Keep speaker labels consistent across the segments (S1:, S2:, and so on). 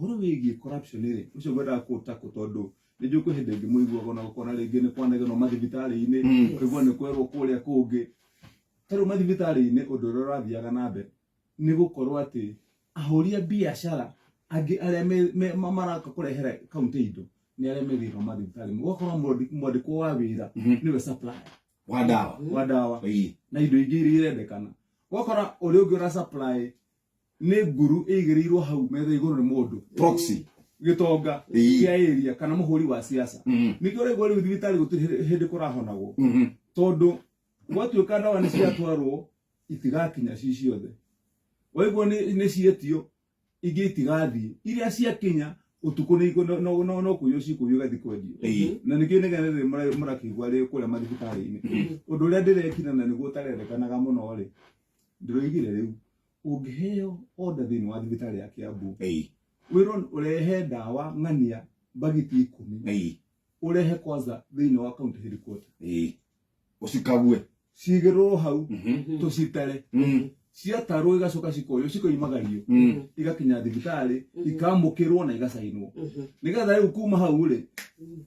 S1: horo wigi corruption ire ucio gwenda kuta kutondu nijuko hinde ngi muigwa na gukona ringi ni kwanege no mathibitari ine kwigwa ni kwerwo kuria kungi taru mathibitari ine undu ro rathiaga na mbere ni gukorwo ati ahoria biashara agi aria maraka kurehera county indo ni aria methiro mathibitari gukorwo mwandiko wa wira niwe supplier wa dawa na indo ingi irendekana gukora uri ungi ura supply ni nguru igirirwo hau metha iguru ni mundu
S2: proxy
S1: gitonga kia area kana muhuri wa siasa nikio rego ri thibitari gutiri hindi kurahonagwo tondu gwatuika ndawa ni ciatwarwo itigakinya ciothe waigwo ni cietio ingi itigathie iria ciakinya utuku ni no kuyo cikuyo gathi kwendio na nikio negane murakigwa ri kuria mathibitari ini undu ria ndirekina na niguo tarendekanaga muno ri ndiroigire riu ungiheo order thini wa thibitari ya Kiambu wiron urehe dawa ngania bagiti 10 urehe kwanza thini wa county headquarters
S2: usikague
S1: cigirwo hau tucitare ciatarwo igacoka cikoyo cikoimagario igakinya thibitari ikamukirwo na igacainwo nigetha riu kuma hau ri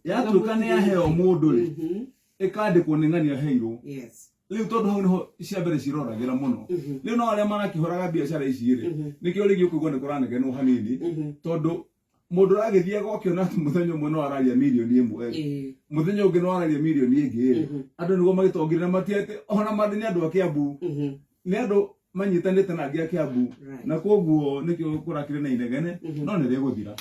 S1: yatuika ni yaheo mundu ri ikandikwo ni ngania heirwo riu tondu hau niho cia mbere ciroragira muno riu no aria marakihoraga biashara ici ri nikio rigi ukugwa ni kuranegeno hanini tondu mundu agithia gwakiona ati muthenya umwe no araria milioni imwe muthenya ungi no araria milioni ingi andu nigo magitongirira matiete ona mandi ni andu a Kiambu ni andu manyitanite na angi a Kiambu na koguo nikio kurakire na inegene no ni riguthira